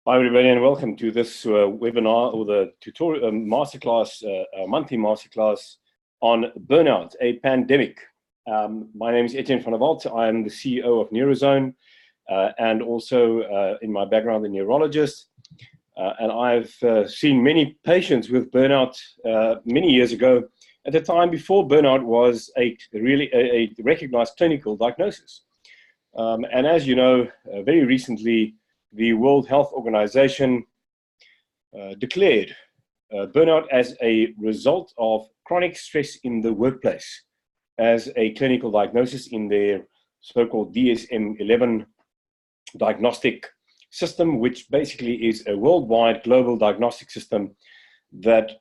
Hi everybody and welcome to this webinar or the tutorial masterclass, monthly masterclass on burnout, a pandemic. My name is Etienne from Walt. I am the CEO of Neurozone and also in my background a neurologist. And I've seen many patients with burnout many years ago, at the time before burnout was a recognized clinical diagnosis. And as you know, very recently, the World Health Organization declared burnout as a result of chronic stress in the workplace as a clinical diagnosis in their so-called DSM-11 diagnostic system, which basically is a worldwide global diagnostic system that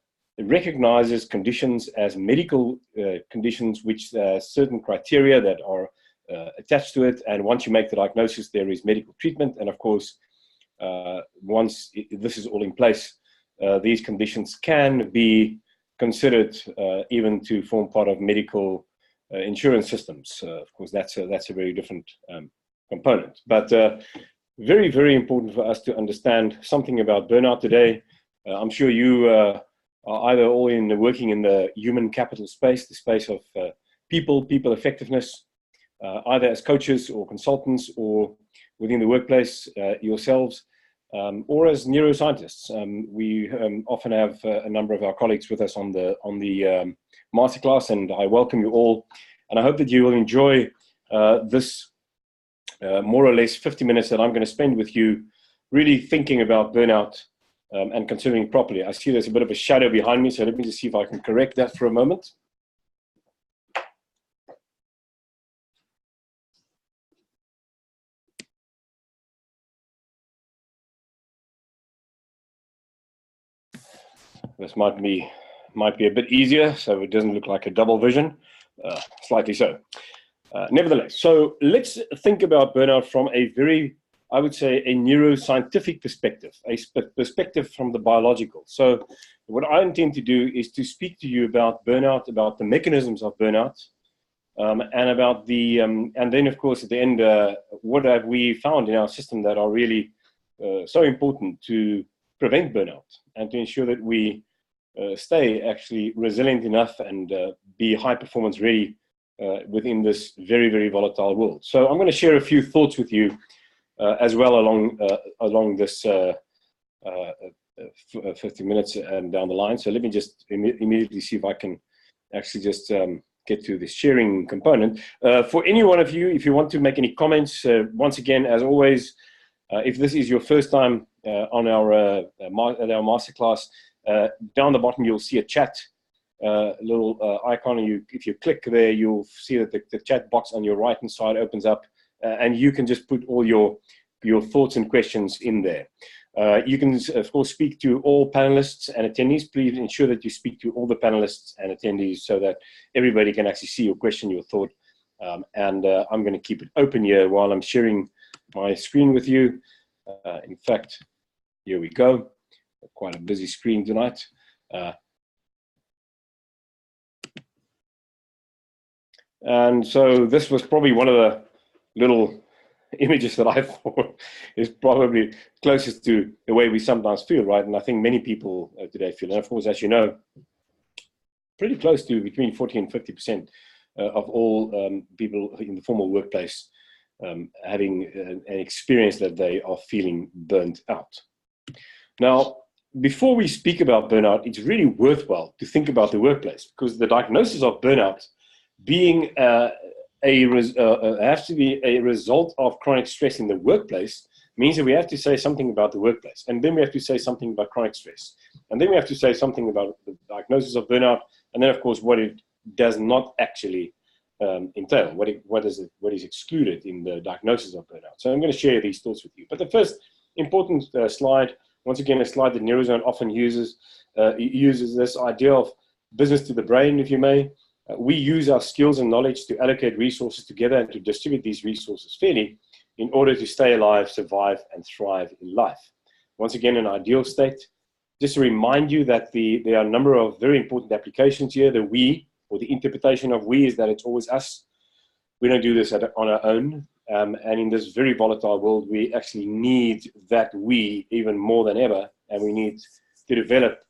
recognizes conditions as medical conditions, which certain criteria that are attached to it, and once you make the diagnosis, there is medical treatment, and of course, once this is all in place, these conditions can be considered even to form part of medical insurance systems. Of course, that's a very different component, but very, very important for us to understand something about burnout today. I'm sure you are either all working in the human capital space, the space of people effectiveness, either as coaches or consultants or within the workplace yourselves, or as neuroscientists. We often have a number of our colleagues with us on the masterclass, and I welcome you all. And I hope that you will enjoy this more or less 50 minutes that I'm going to spend with you, really thinking about burnout and considering properly. I see there's a bit of a shadow behind me, so let me just see if I can correct that for a moment. This might be a bit easier, so it doesn't look like a double vision, slightly so. Nevertheless, so let's think about burnout from a very, I would say, a neuroscientific perspective, a perspective from the biological. So what I intend to do is to speak to you about burnout, about the mechanisms of burnout, and about the, and then of course at the end, what have we found in our system that are really so important to prevent burnout and to ensure that we stay actually resilient enough and be high performance ready within this very, very volatile world. So I'm going to share a few thoughts with you as well along this 50 minutes and down the line. So let me just immediately see if I can actually just get to the sharing component. For any one of you, if you want to make any comments, once again, as always, if this is your first time on our masterclass, down the bottom you'll see a chat little icon. If you click there, you'll see that the chat box on your right hand side opens up, and you can just put all your thoughts and questions in there. You can of course speak to all panelists and attendees. Please ensure that you speak to all the panelists and attendees so that everybody can actually see your question, your thought, and I'm going to keep it open here while I'm sharing my screen with you. In fact, here we go. Quite a busy screen tonight. And so this was probably one of the little images that I thought is probably closest to the way we sometimes feel, right? And I think many people today feel, and of course, as you know, pretty close to between 40 and 50% of all people in the formal workplace having an experience that they are feeling burnt out. Now, before we speak about burnout, it's really worthwhile to think about the workplace, because the diagnosis of burnout being has to be a result of chronic stress in the workplace means that we have to say something about the workplace, and then we have to say something about chronic stress, and then we have to say something about the diagnosis of burnout, and then of course what it does not actually entail, what is excluded in the diagnosis of burnout. So I'm going to share these thoughts with you. But the first important slide, once again, a slide that Neurozone often uses this idea of business to the brain, if you may. We use our skills and knowledge to allocate resources together and to distribute these resources fairly in order to stay alive, survive, and thrive in life. Once again, an ideal state. Just to remind you that there are a number of very important applications here. The we, or the interpretation of we, is that it's always us. We don't do this on our own. And in this very volatile world, we actually need that we even more than ever, and we need to develop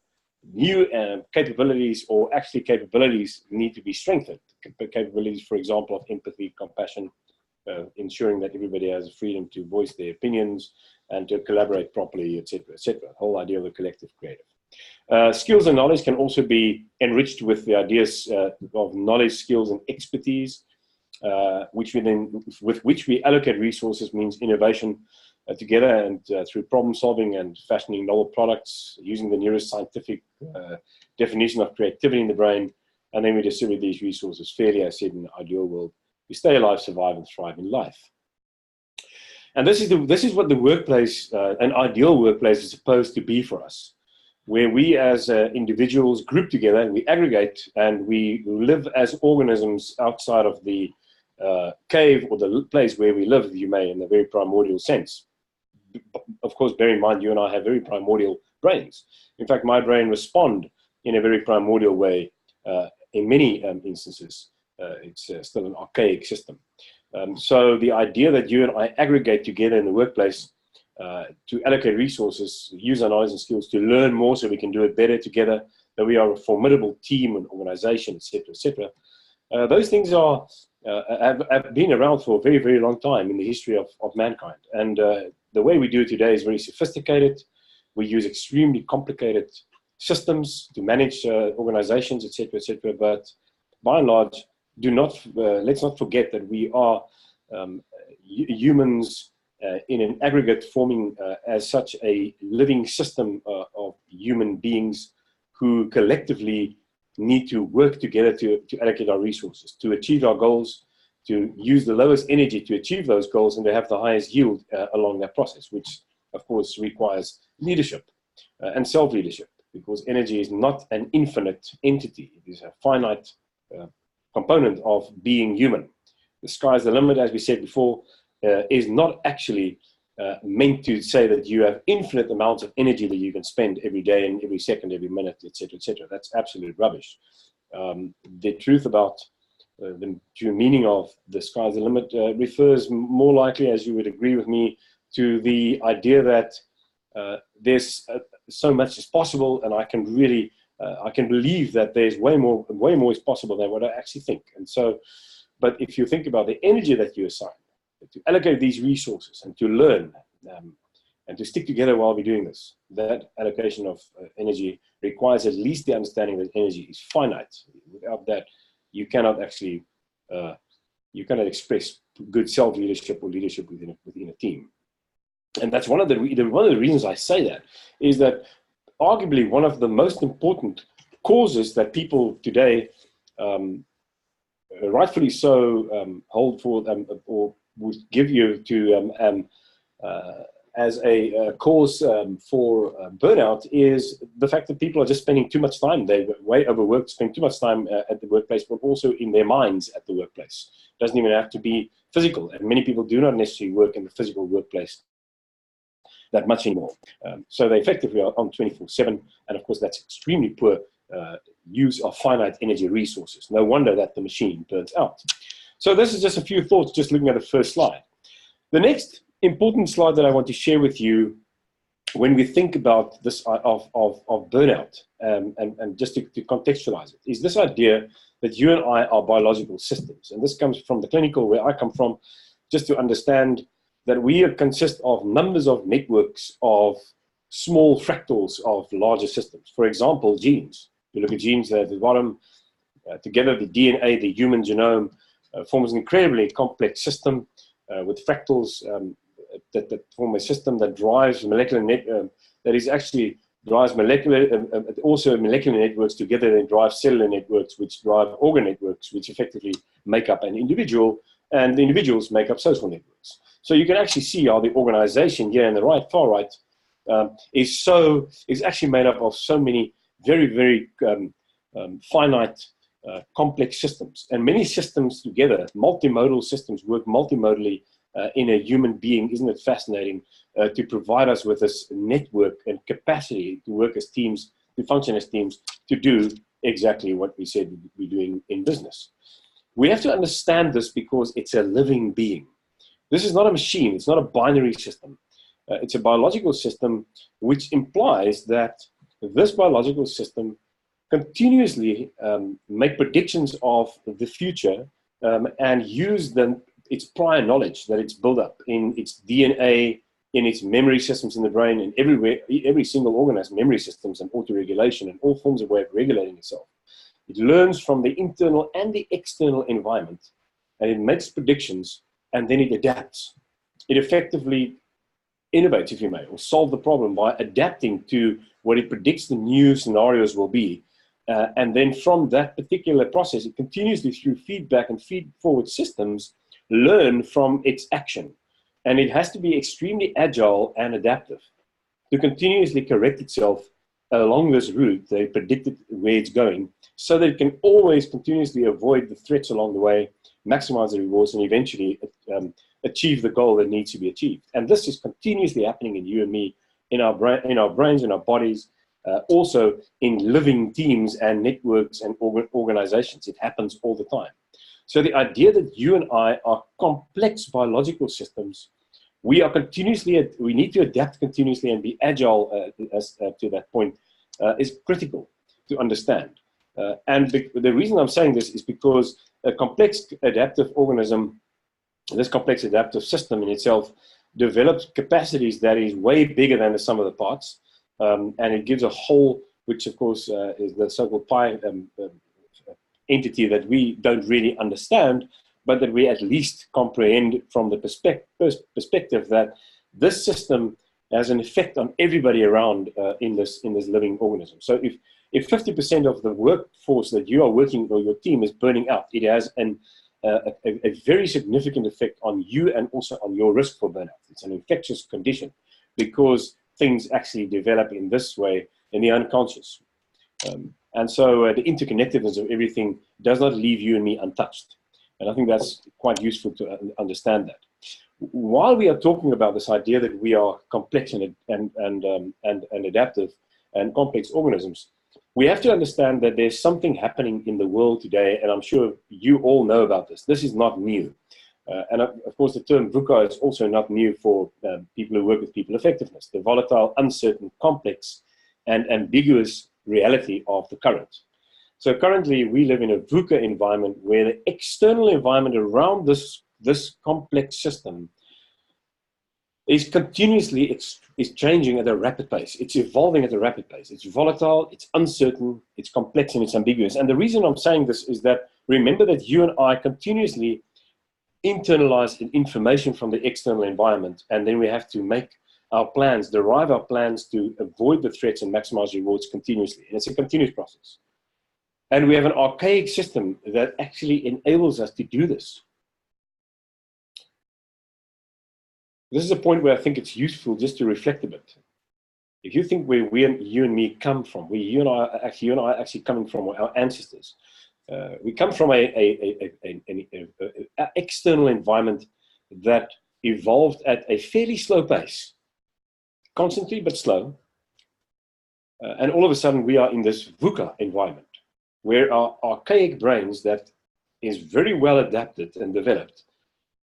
new capabilities, or actually capabilities need to be strengthened. Capabilities, for example, of empathy, compassion, ensuring that everybody has freedom to voice their opinions and to collaborate properly, etc., etc. The whole idea of the collective creative. Skills and knowledge can also be enriched with the ideas of knowledge, skills, and expertise, with which we allocate resources, means innovation together, and through problem solving and fashioning novel products, using the neuroscientific definition of creativity in the brain, and then we distribute these resources fairly, as I said, in an ideal world. We stay alive, survive, and thrive in life. And this is what the workplace, an ideal workplace, is supposed to be for us, where we as individuals group together and we aggregate and we live as organisms outside of the cave or the place where we live, you may, in the very primordial sense. Of course, bear in mind, you and I have very primordial brains. In fact, my brain responds in a very primordial way in many instances. It's still an archaic system. So the idea that you and I aggregate together in the workplace to allocate resources, use our knowledge and skills to learn more so we can do it better together, that we are a formidable team and organization, etc., etc. Those things are have been around for a very, very long time in the history of mankind. And the way we do it today is very sophisticated. We use extremely complicated systems to manage organizations, etc., etc. But by and large, let's not forget that we are humans in an aggregate, forming as such a living system of human beings who collectively need to work together to allocate our resources, to achieve our goals, to use the lowest energy to achieve those goals, and to have the highest yield along that process, which of course requires leadership and self-leadership, because energy is not an infinite entity. It is a finite component of being human. The sky's the limit, as we said before, is not actually meant to say that you have infinite amounts of energy that you can spend every day and every second, every minute, etc., etc. That's absolute rubbish. The truth about the true meaning of the sky's the limit refers more likely, as you would agree with me, to the idea that there's so much is possible, and I can really I can believe that there's way more is possible than what I actually think. And so, but if you think about the energy that you assign to allocate these resources and to learn and to stick together while we're doing this, that allocation of energy requires at least the understanding that energy is finite. Without that, you cannot actually you cannot express good self-leadership or leadership within a team. And that's one of the reasons I say that is that arguably one of the most important causes that people today, rightfully so, hold for or would give you to as a cause for burnout is the fact that people are just spending too much time. They're way overworked, spend too much time at the workplace, but also in their minds at the workplace. It doesn't even have to be physical, and many people do not necessarily work in the physical workplace that much anymore. So they effectively are on 24/7, and of course that's extremely poor use of finite energy resources. No wonder that the machine burns out. So this is just a few thoughts, just looking at the first slide. The next important slide that I want to share with you when we think about this of burnout, and just to contextualize it, is this idea that you and I are biological systems. And this comes from the clinical, where I come from, just to understand that we consist of numbers of networks of small fractals of larger systems. For example, genes. You look at genes there at the bottom, together the DNA, the human genome, forms an incredibly complex system with fractals that form a system that drives molecular also molecular networks together, and drive cellular networks, which drive organ networks, which effectively make up an individual, and the individuals make up social networks. So you can actually see how the organization here in the right, far right, is actually made up of so many very, very finite, complex systems. And many systems together, multimodal systems, work multimodally in a human being. Isn't it fascinating to provide us with this network and capacity to work as teams, to function as teams, to do exactly what we said we're doing in business. We have to understand this because it's a living being. This is not a machine. It's not a binary system. It's a biological system, which implies that this biological system continuously make predictions of the future and use its prior knowledge that it's built up in its DNA, in its memory systems in the brain, and everywhere. Every single organ has memory systems and autoregulation and all forms of way of regulating itself. It learns from the internal and the external environment, and it makes predictions, and then it adapts. It effectively innovates, if you may, or solve the problem by adapting to what it predicts the new scenarios will be. And then from that particular process, it continuously, through feedback and feed-forward systems, learn from its action. And it has to be extremely agile and adaptive to continuously correct itself along this route. They predicted where it's going, so that it can always continuously avoid the threats along the way, maximize the rewards, and eventually achieve the goal that needs to be achieved. And this is continuously happening in you and me, in our brains, in our bodies, also in living teams and networks and organizations. It happens all the time. So the idea that you and I are complex biological systems, we need to adapt continuously and be agile to that point is critical to understand. And the reason I'm saying this is because a complex adaptive organism, this complex adaptive system in itself, develops capacities that is way bigger than the sum of the parts, and it gives a whole, which of course is the so-called pi entity that we don't really understand, but that we at least comprehend from the perspective that this system has an effect on everybody around in this living organism. So if 50% of the workforce that you are working or your team is burning out, it has a very significant effect on you and also on your risk for burnout. It's an infectious condition because things actually develop in this way in the unconscious. And so the interconnectedness of everything does not leave you and me untouched. And I think that's quite useful to understand that. While we are talking about this idea that we are complex and adaptive and complex organisms, we have to understand that there's something happening in the world today, and I'm sure you all know about this. This is not new. And of course, the term VUCA is also not new for people who work with people effectiveness, the volatile, uncertain, complex, and ambiguous reality of the current. So currently, we live in a VUCA environment where the external environment around this complex system is continuously changing at a rapid pace. It's evolving at a rapid pace. It's volatile, it's uncertain, it's complex, and it's ambiguous. And the reason I'm saying this is that remember that you and I continuously internalize information from the external environment, and then we have to make our plans, derive our plans to avoid the threats and maximize rewards continuously. And it's a continuous process. And we have an archaic system that actually enables us to do this. This is a point where I think it's useful just to reflect a bit. If you think where you and me come from, where you and I are actually coming from, our ancestors, we come from an external environment that evolved at a fairly slow pace, constantly but slow. And all of a sudden, we are in this VUCA environment, where our archaic brains that is very well adapted and developed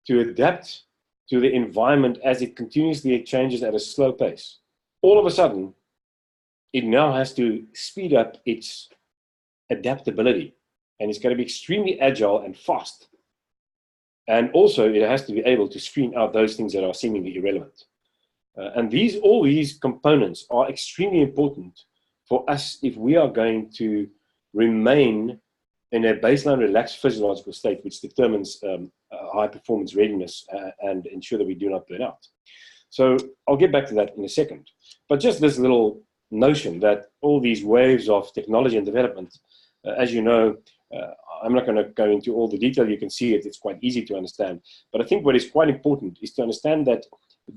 to adapt to the environment as it continuously changes at a slow pace. All of a sudden, it now has to speed up its adaptability, and it's going to be extremely agile and fast. And also, it has to be able to screen out those things that are seemingly irrelevant. And all these components are extremely important for us if we are going to remain in a baseline relaxed physiological state, which determines high performance readiness and ensure that we do not burn out. So I'll get back to that in a second. But just this little notion that all these waves of technology and development, as you know, I'm not going to go into all the detail. You can see it. It's quite easy to understand. But I think what is quite important is to understand that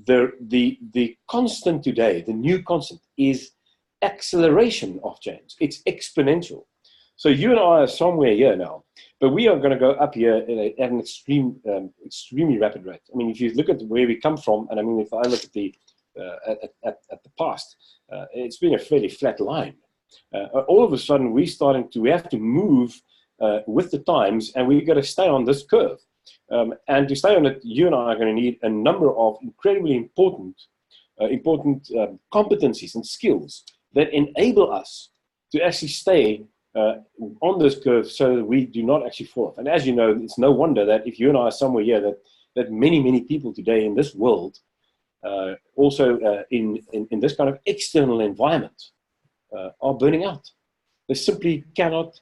the constant today, the new constant, is acceleration of change. It's exponential. So you and I are somewhere here now, but we are going to go up here at an extremely rapid rate. I mean, if you look at where we come from, and I mean, if I look at the past, it's been a fairly flat line. All of a sudden, we have to move with the times, and we've got to stay on this curve. And to stay on it, you and I are going to need a number of incredibly important competencies and skills that enable us to actually stay on this curve so that we do not actually fall off. And as you know, it's no wonder that if you and I are somewhere here, that many people today in this world, also in this kind of external environment, are burning out. They simply cannot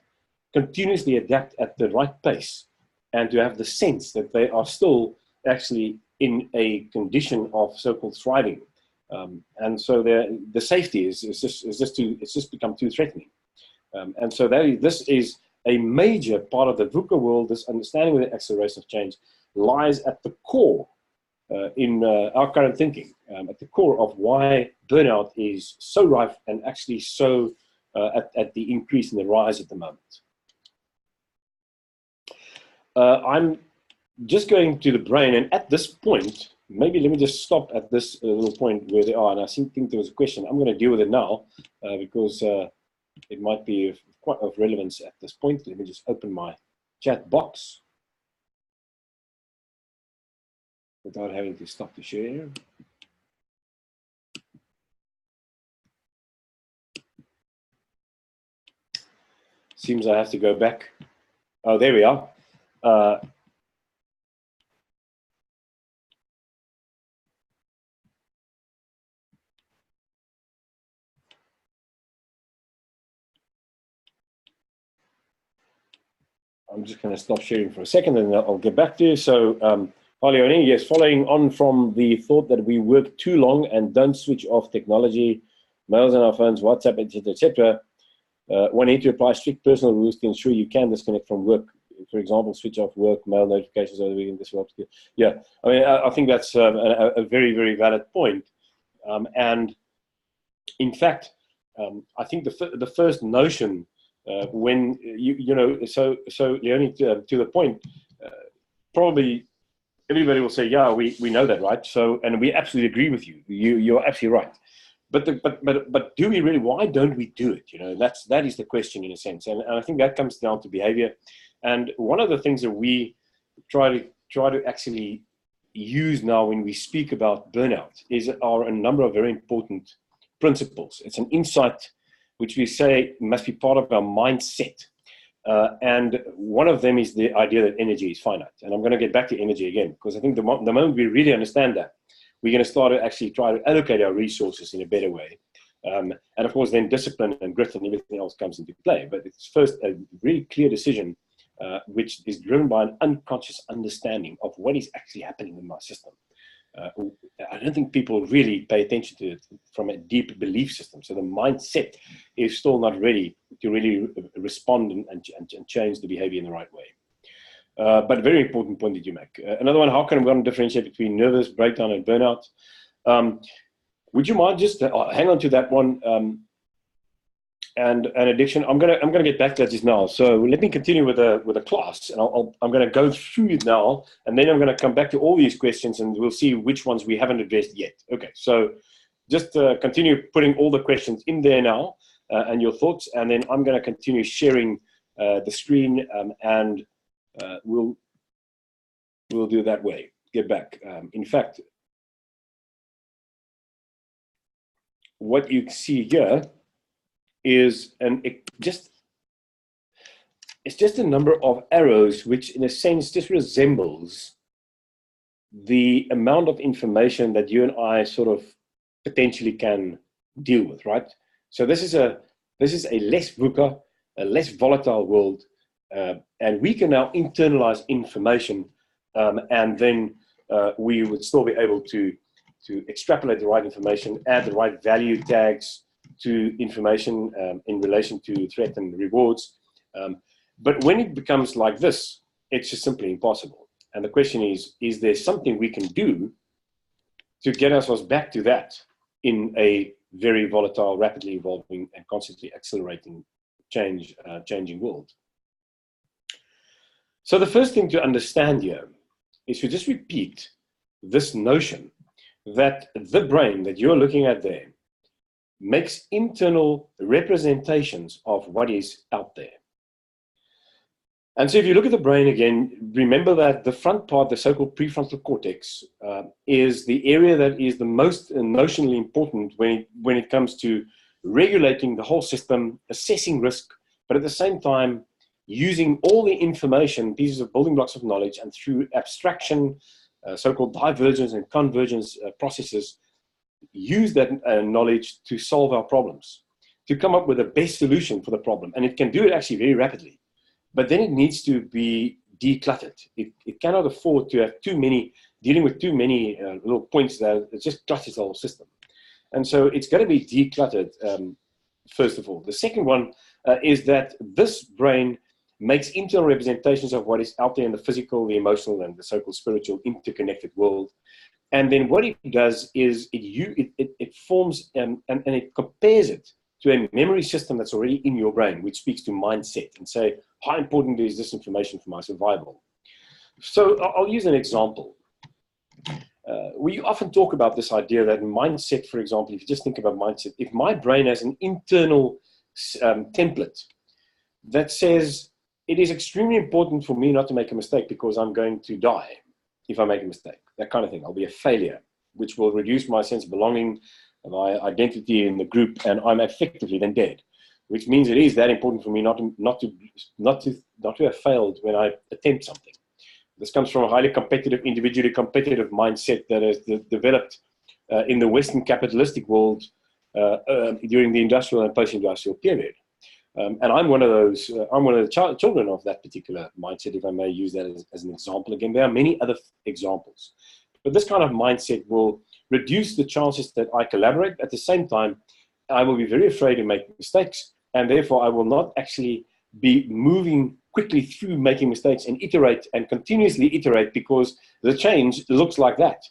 continuously adapt at the right pace and to have the sense that they are still actually in a condition of so-called thriving. And so the safety is just become too threatening. And so this is a major part of the VUCA world. This understanding of the acceleration of change lies at the core in our current thinking, at the core of why burnout is so rife and actually so at the increase in the rise at the moment. I'm just going to the brain, and at this point, maybe let me just stop at this little point where they are, and I think there was a question. I'm going to deal with it now because it might be quite of relevance at this point. Let me just open my chat box without having to stop the share. Seems I have to go back. Oh, there we are. I'm just going to stop sharing for a second and I'll get back to you. So, Leonie, yes, following on from the thought that we work too long and don't switch off technology, mails on our phones, WhatsApp, etc. One need to apply strict personal rules to ensure you can disconnect from work. For example, switch off work, mail notifications over the weekend. Yeah, I mean, I think that's a very valid point. And in fact, I think the first notion when you know, so Leonie, to the point, probably everybody will say, yeah, we know that, right? So, and we absolutely agree with you. You're absolutely right. But do we really? Why don't we do it? You know, that is the question in a sense, and I think that comes down to behavior. And one of the things that we try to actually use now when we speak about burnout are a number of very important principles. It's an insight which we say must be part of our mindset. And one of them is the idea that energy is finite. And I'm going to get back to energy again, because I think the moment we really understand that, we're going to start to actually try to allocate our resources in a better way. And of course, then discipline and grit and everything else comes into play. But it's first a really clear decision, which is driven by an unconscious understanding of what is actually happening in my system. I don't think people really pay attention to it from a deep belief system. So the mindset is still not ready to really respond and change the behavior in the right way. But very important point that you make. Another one, how can one differentiate between nervous breakdown and burnout? Would you mind just hang on to that one? And addiction. I'm gonna get back to that just now. So let me continue with a class, and I'm gonna go through it now, and then I'm gonna come back to all these questions, and we'll see which ones we haven't addressed yet. Okay, so just continue putting all the questions in there now and your thoughts, and then I'm gonna continue sharing the screen, and we'll do it that way. Get back. In fact, what you see here is it's just a number of arrows, which in a sense just resembles the amount of information that you and I sort of potentially can deal with, right? So this is a less VUCA, a less volatile world, and we can now internalize information, and then we would still be able to extrapolate the right information, add the right value tags to information in relation to threat and rewards. But when it becomes like this, it's just simply impossible. And the question is there something we can do to get ourselves back to that in a very volatile, rapidly evolving, and constantly accelerating changing world? So the first thing to understand here is to just repeat this notion that the brain that you're looking at there makes internal representations of what is out there. And so if you look at the brain again, remember that the front part, the so-called prefrontal cortex, is the area that is the most notionally important when it comes to regulating the whole system, assessing risk, but at the same time, using all the information, pieces of building blocks of knowledge, and through abstraction, so-called divergence and convergence processes, use that knowledge to solve our problems, to come up with the best solution for the problem. And it can do it actually very rapidly. But then it needs to be decluttered. It cannot afford to have dealing with too many little points that it just clutters the whole system. And so it's got to be decluttered, first of all. The second one is that this brain makes internal representations of what is out there in the physical, the emotional, and the so-called spiritual interconnected world. And then what it does is it forms and it compares it to a memory system that's already in your brain, which speaks to mindset and say, how important is this information for my survival? So I'll use an example. We often talk about this idea that mindset, for example, if you just think about mindset, if my brain has an internal template that says it is extremely important for me not to make a mistake because I'm going to die if I make a mistake, that kind of thing. I'll be a failure, which will reduce my sense of belonging, my identity in the group, and I'm effectively then dead, which means it is that important for me not to have failed when I attempt something. This comes from a highly competitive, individually competitive mindset that has developed in the Western capitalistic world during the industrial and post-industrial period. And I'm one of those. I'm one of the children of that particular mindset, if I may use that as an example. Again, there are many other examples, but this kind of mindset will reduce the chances that I collaborate. At the same time, I will be very afraid to make mistakes, and therefore I will not actually be moving quickly through making mistakes and iterate and continuously iterate, because the change looks like that.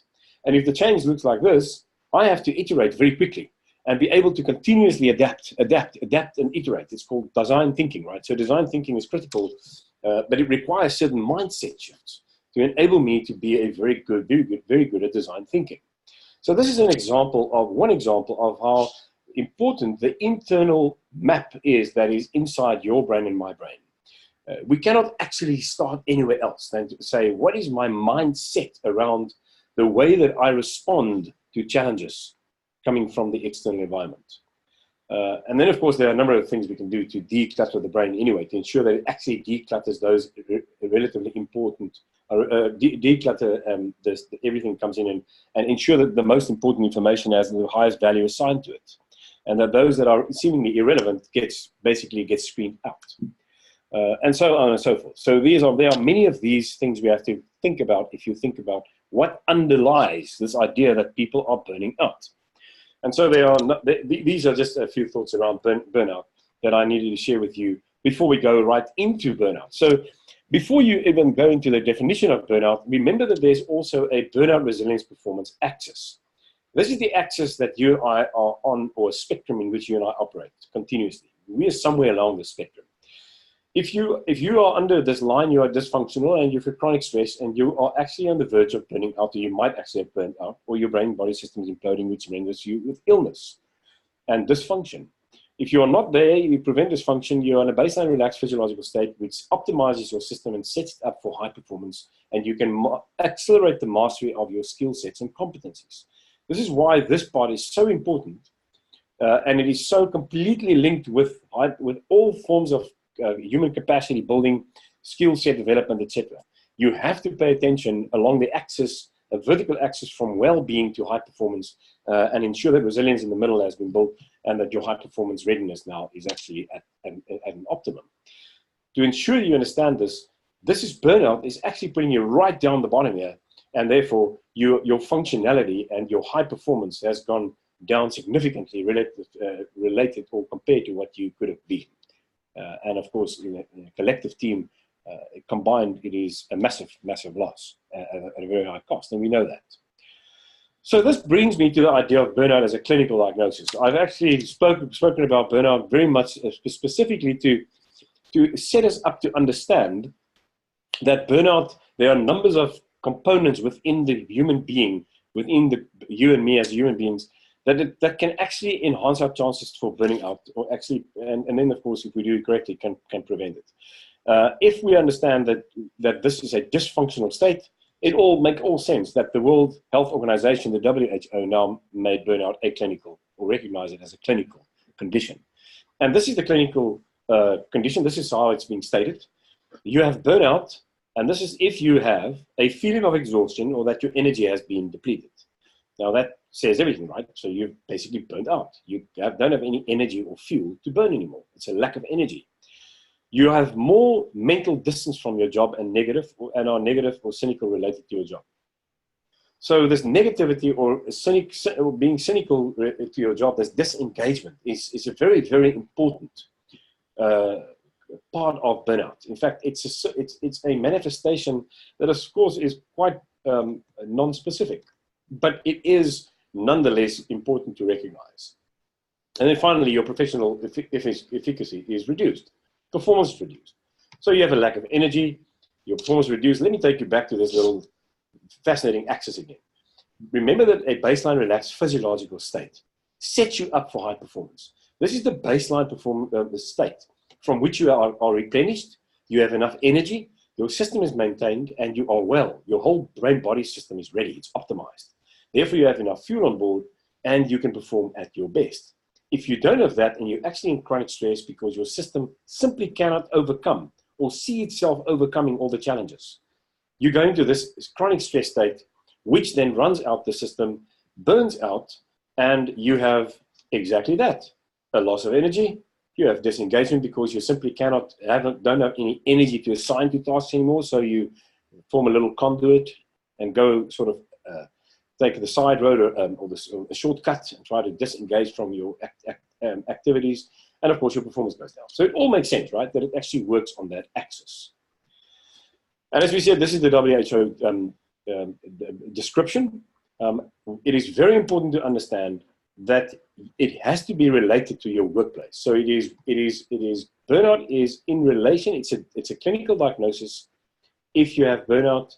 And if the change looks like this, I have to iterate very quickly and be able to continuously adapt and iterate. It's called design thinking, right? So design thinking is critical, but it requires certain mindset shifts to enable me to be a very good at design thinking. So this is one example of how important the internal map is that is inside your brain and my brain. We cannot actually start anywhere else than to say, what is my mindset around the way that I respond to challenges coming from the external environment? And then, of course, there are a number of things we can do to declutter the brain anyway, to ensure that it actually declutters those relatively important, declutter everything comes in and ensure that the most important information has the highest value assigned to it. And that those that are seemingly irrelevant basically get screened out. And so on and so forth. So there are many of these things we have to think about if you think about what underlies this idea that people are burning out. And so these are just a few thoughts around burnout that I needed to share with you before we go right into burnout. So before you even go into the definition of burnout, remember that there's also a burnout resilience performance axis. This is the axis that you and I are on, or a spectrum in which you and I operate continuously. We are somewhere along the spectrum. If you are under this line, you are dysfunctional and you have chronic stress and you are actually on the verge of burning out, or you might actually have burned out, or your brain-body system is imploding, which renders you with illness and dysfunction. If you are not there, you prevent dysfunction, you're in a baseline relaxed physiological state, which optimizes your system and sets it up for high performance, and you can accelerate the mastery of your skill sets and competencies. This is why this part is so important, and it is so completely linked with all forms of human capacity building, skill set development, etc. You have to pay attention along the axis, a vertical axis from well-being to high performance, and ensure that resilience in the middle has been built and that your high performance readiness now is actually at an optimum. To ensure you understand this is burnout is actually putting you right down the bottom here, and therefore your functionality and your high performance has gone down significantly related or compared to what you could have been. And of course, in a collective team, combined, it is a massive, massive loss at a very high cost, and we know that. So this brings me to the idea of burnout as a clinical diagnosis. I've actually spoken about burnout very much specifically to set us up to understand that burnout, there are numbers of components within the human being, within you and me as human beings, that can actually enhance our chances for burning out, or actually, and then of course, if we do it correctly, can prevent it. If we understand that this is a dysfunctional state, it all makes all sense that the World Health Organization, the WHO, now made burnout a clinical, or recognize it as a clinical condition. And this is the clinical condition. This is how it's been stated. You have burnout, and this is if you have a feeling of exhaustion or that your energy has been depleted. Now that says everything, right? So you've basically burnt out. You don't have any energy or fuel to burn anymore. It's a lack of energy. You have more mental distance from your job and are negative or cynical related to your job. So this negativity or being cynical to your job, this disengagement is a very, very important part of burnout. In fact, it's a manifestation that, of course, is quite non-specific, but it is nonetheless important to recognize. And then finally, your professional efficacy is reduced. Performance is reduced. So you have a lack of energy, your performance is reduced. Let me take you back to this little fascinating axis again. Remember that a baseline relaxed physiological state sets you up for high performance. This is the baseline state from which you are replenished, you have enough energy, your system is maintained, and you are well. Your whole brain-body system is ready, it's optimized. Therefore, you have enough fuel on board, and you can perform at your best. If you don't have that, and you're actually in chronic stress because your system simply cannot overcome or see itself overcoming all the challenges, you go into this chronic stress state, which then runs out the system, burns out, and you have exactly that. A loss of energy, you have disengagement because you simply don't have any energy to assign to tasks anymore, so you form a little conduit and go sort of take the side road or a shortcut and try to disengage from your activities, and of course your performance goes down. So it all makes sense, right, that it actually works on that axis. And as we said, this is the WHO description. It is very important to understand that it has to be related to your workplace. So burnout is in relation, it's a clinical diagnosis if you have burnout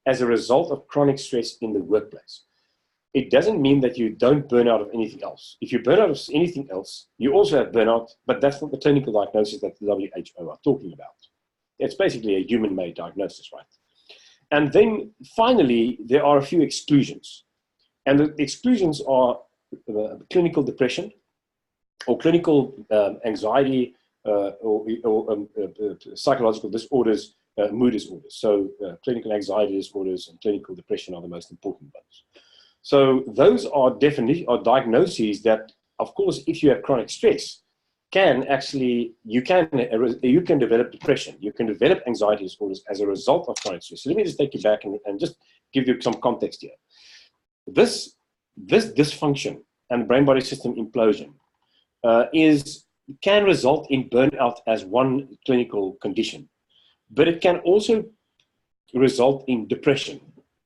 as a result of chronic stress in the workplace. It doesn't mean that you don't burn out of anything else. If you burn out of anything else, you also have burnout, but that's not the clinical diagnosis that the WHO are talking about. It's basically a human-made diagnosis, right? And then finally, there are a few exclusions. And the exclusions are clinical depression or clinical anxiety or psychological disorders, mood disorders. So clinical anxiety disorders and clinical depression are the most important ones. So those are diagnoses that, of course, if you have chronic stress, you can develop depression. You can develop anxiety disorders as a result of chronic stress. So let me just take you back and just give you some context here. This dysfunction and brain-body system implosion can result in burnout as one clinical condition, but it can also result in depression.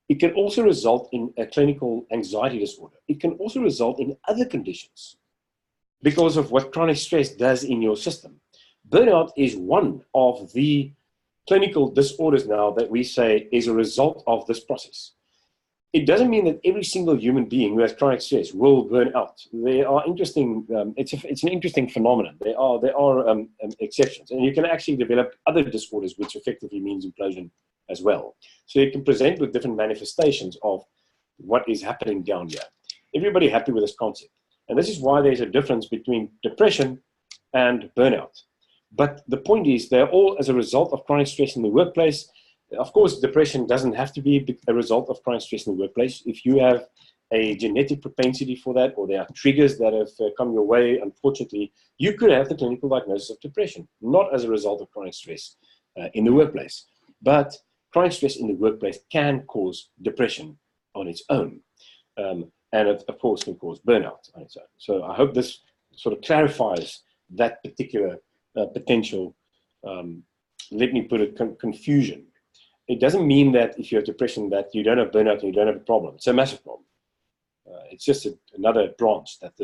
It can also result in a clinical anxiety disorder. It can also result in other conditions because of what chronic stress does in your system. Burnout is one of the clinical disorders now that we say is a result of this process. It doesn't mean that every single human being who has chronic stress will burn out. There are interesting, it's an interesting phenomenon. There are exceptions, and you can actually develop other disorders, which effectively means implosion as well. So you can present with different manifestations of what is happening down here. Everybody happy with this concept? And this is why there's a difference between depression and burnout. But the point is, they're all as a result of chronic stress in the workplace. Of course, depression doesn't have to be a result of chronic stress in the workplace. If you have a genetic propensity for that, or there are triggers that have come your way, unfortunately, you could have the clinical diagnosis of depression, not as a result of chronic stress in the workplace. But chronic stress in the workplace can cause depression on its own. And it, of course, can cause burnout on its own. So I hope this sort of clarifies that particular potential, let me put it, confusion. It doesn't mean that if you have depression that you don't have burnout and you don't have a problem. It's a massive problem. It's just another branch that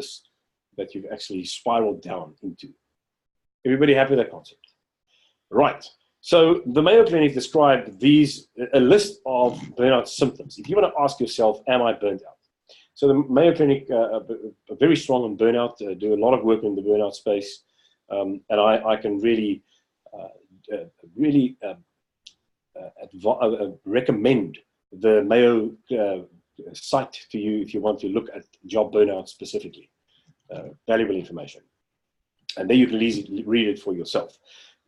you've actually spiraled down into. Everybody happy with that concept? Right. So the Mayo Clinic described a list of burnout symptoms. If you want to ask yourself, am I burnt out? So the Mayo Clinic are very strong on burnout, do a lot of work in the burnout space. And I can really really recommend the Mayo site to you if you want to look at job burnout specifically. Valuable information. And there you can easily read it for yourself.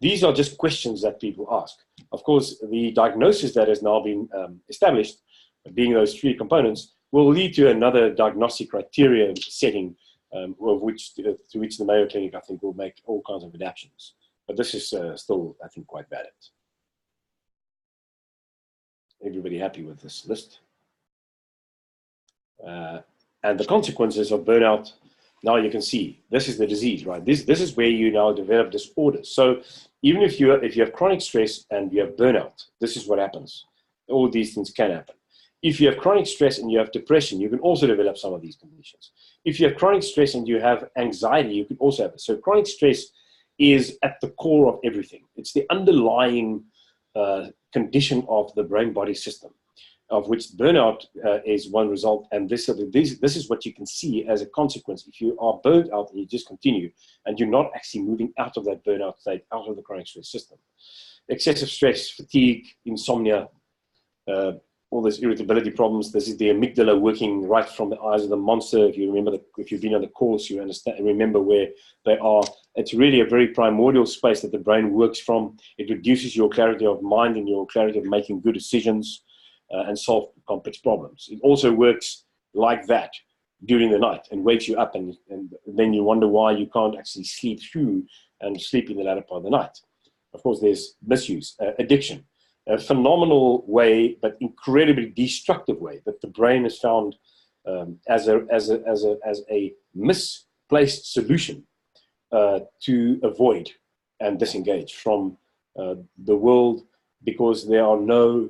These are just questions that people ask. Of course, the diagnosis that has now been established, being those 3 components, will lead to another diagnostic criteria setting, to which the Mayo Clinic, I think, will make all kinds of adaptations. But this is still, I think, quite valid. Everybody happy with this list? And the consequences of burnout, now you can see, this is the disease, right? This is where you now develop disorders. So even if you have chronic stress and you have burnout, this is what happens. All these things can happen. If you have chronic stress and you have depression, you can also develop some of these conditions. If you have chronic stress and you have anxiety, you can also have it. So chronic stress is at the core of everything. It's the underlying condition of the brain-body system, of which burnout is one result. And this is what you can see as a consequence. If you are burnt out and you just continue, and you're not actually moving out of that burnout state, out of the chronic stress system. Excessive stress, fatigue, insomnia, all those irritability problems. This is the amygdala working right from the eyes of the monster. If you remember, if you've been on the course, you understand, remember where they are. It's really a very primordial space that the brain works from. It reduces your clarity of mind and your clarity of making good decisions and solve complex problems. It also works like that during the night and wakes you up, and then you wonder why you can't actually sleep through and sleep in the latter part of the night. Of course, there's misuse, addiction. A phenomenal way, but incredibly destructive way that the brain has found as a misplaced solution to avoid and disengage from the world, because there are no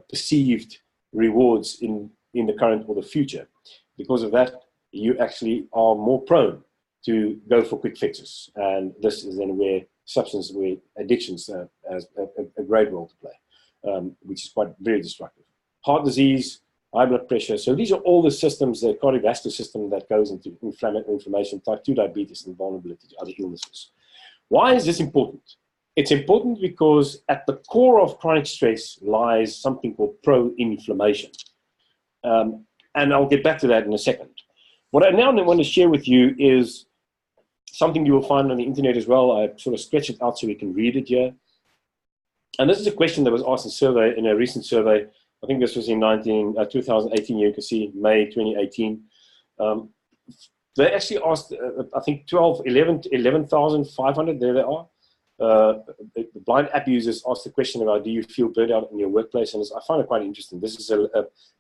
perceived rewards in the current or the future. Because of that, you actually are more prone to go for quick fixes, and this is then where addictions has a great role to play, which is quite very destructive. Heart disease, high blood pressure. So these are all the systems, the cardiovascular system that goes into inflammation, type 2 diabetes, and vulnerability to other illnesses. Why is this important? It's important because at the core of chronic stress lies something called pro-inflammation. And I'll get back to that in a second. What I now want to share with you is something you will find on the internet as well. I sort of sketched it out so we can read it here. And this is a question that was asked in a recent survey. I think this was in 2018, you can see May 2018. They actually asked, I think 11,500, there they are. The blind app users asked the question about, do you feel burnt out in your workplace? And I find it quite interesting. This is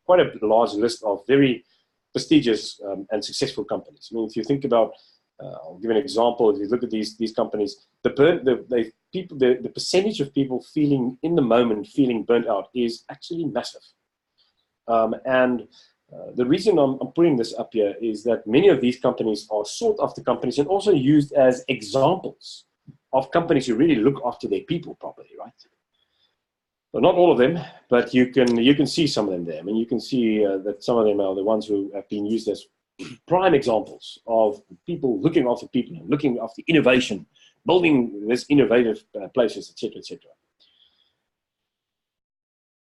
quite a large list of very prestigious and successful companies. I mean, if you think about, I'll give an example. If you look at these companies, the percentage of people feeling in the moment, feeling burnt out is actually massive. The reason I'm putting this up here is that many of these companies are sought after companies and also used as examples of companies who really look after their people properly, right? Well, not all of them, but you can see some of them there. I mean, you can see that some of them are the ones who have been used as prime examples of people looking after people, looking after innovation, building this innovative places, etc., etc.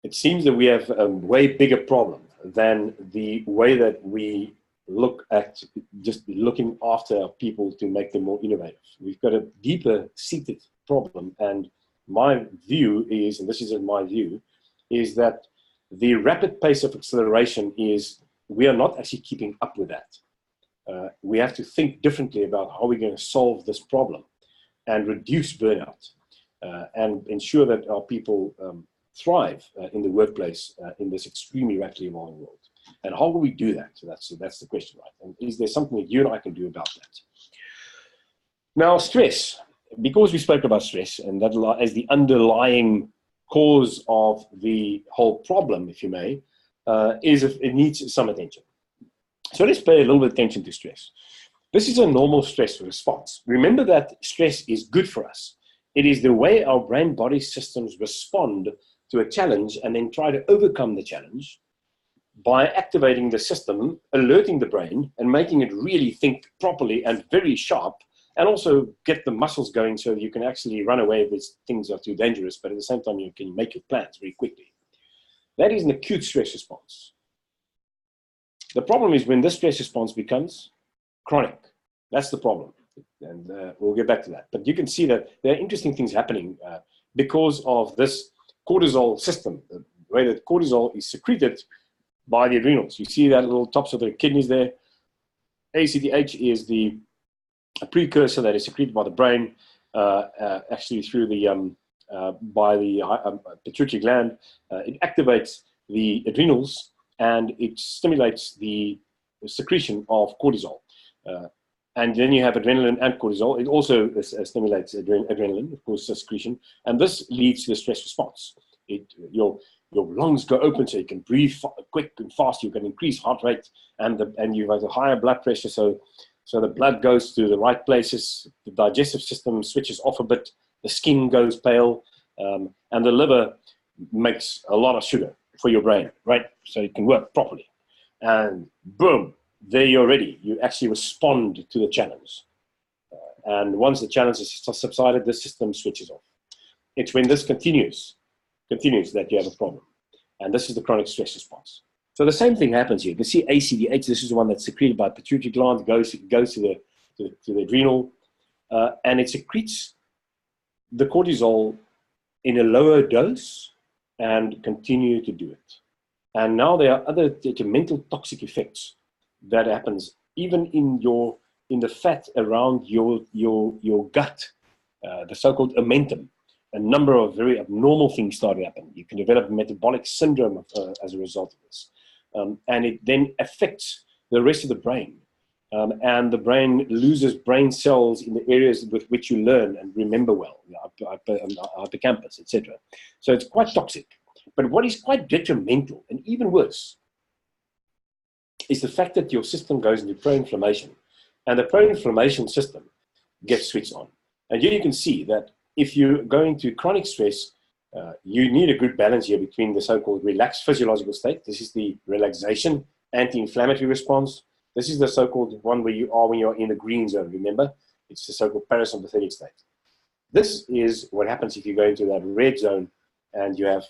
It seems that we have a way bigger problem than the way that we look at just looking after people to make them more innovative. We've got a deeper seated problem, and my view is, and this is my view, is that the rapid pace of acceleration is, we are not actually keeping up with that. We have to think differently about how we're going to solve this problem and reduce burnout and ensure that our people thrive in the workplace in this extremely rapidly evolving world. And how will we do that? So that's the question, right? And is there something that you and I can do about that? Now, stress, because we spoke about stress and that as the underlying cause of the whole problem, if you may, it needs some attention. So let's pay a little bit of attention to stress. This is a normal stress response. Remember that stress is good for us. It is the way our brain-body systems respond to a challenge and then try to overcome the challenge by activating the system, alerting the brain, and making it really think properly and very sharp and also get the muscles going so you can actually run away if things are too dangerous, but at the same time, you can make your plans very quickly. That is an acute stress response. The problem is when this stress response becomes chronic. That's the problem. And we'll get back to that. But you can see that there are interesting things happening because of this cortisol system, the way that cortisol is secreted by the adrenals. You see that little tops of the kidneys there. ACTH is a precursor that is secreted by the brain, actually through the by the pituitary gland. It activates the adrenals and it stimulates the secretion of cortisol. And then you have adrenaline and cortisol. It also stimulates adrenaline, of course, secretion, and this leads to the stress response. Your lungs go open so you can breathe quick and fast. You can increase heart rate, and you have a higher blood pressure, so the blood goes to the right places. The digestive system switches off a bit. The skin goes pale, and the liver makes a lot of sugar for your brain, right? So it can work properly. And boom, there you're ready. You actually respond to the challenge. And once the challenge is subsided, the system switches off. It's when this continues that you have a problem. And this is the chronic stress response. So the same thing happens here. You can see ACTH, this is the one that's secreted by pituitary gland, goes to the adrenal, and it secretes the cortisol in a lower dose and continue to do it. And now there are other detrimental toxic effects that happens even in the fat around your gut, the so-called omentum. A number of very abnormal things start to happen. You can develop metabolic syndrome as a result of this. And it then affects the rest of the brain. And the brain loses brain cells in the areas with which you learn and remember well, hippocampus, etc. So it's quite toxic. But what is quite detrimental, and even worse, is the fact that your system goes into pro-inflammation. And the pro-inflammation system gets switched on. And here you can see that if you go into chronic stress, you need a good balance here between the so-called relaxed physiological state. This is the relaxation, anti-inflammatory response. This is the so-called one where you are when you're in the green zone, remember? It's the so-called parasympathetic state. This is what happens if you go into that red zone and you have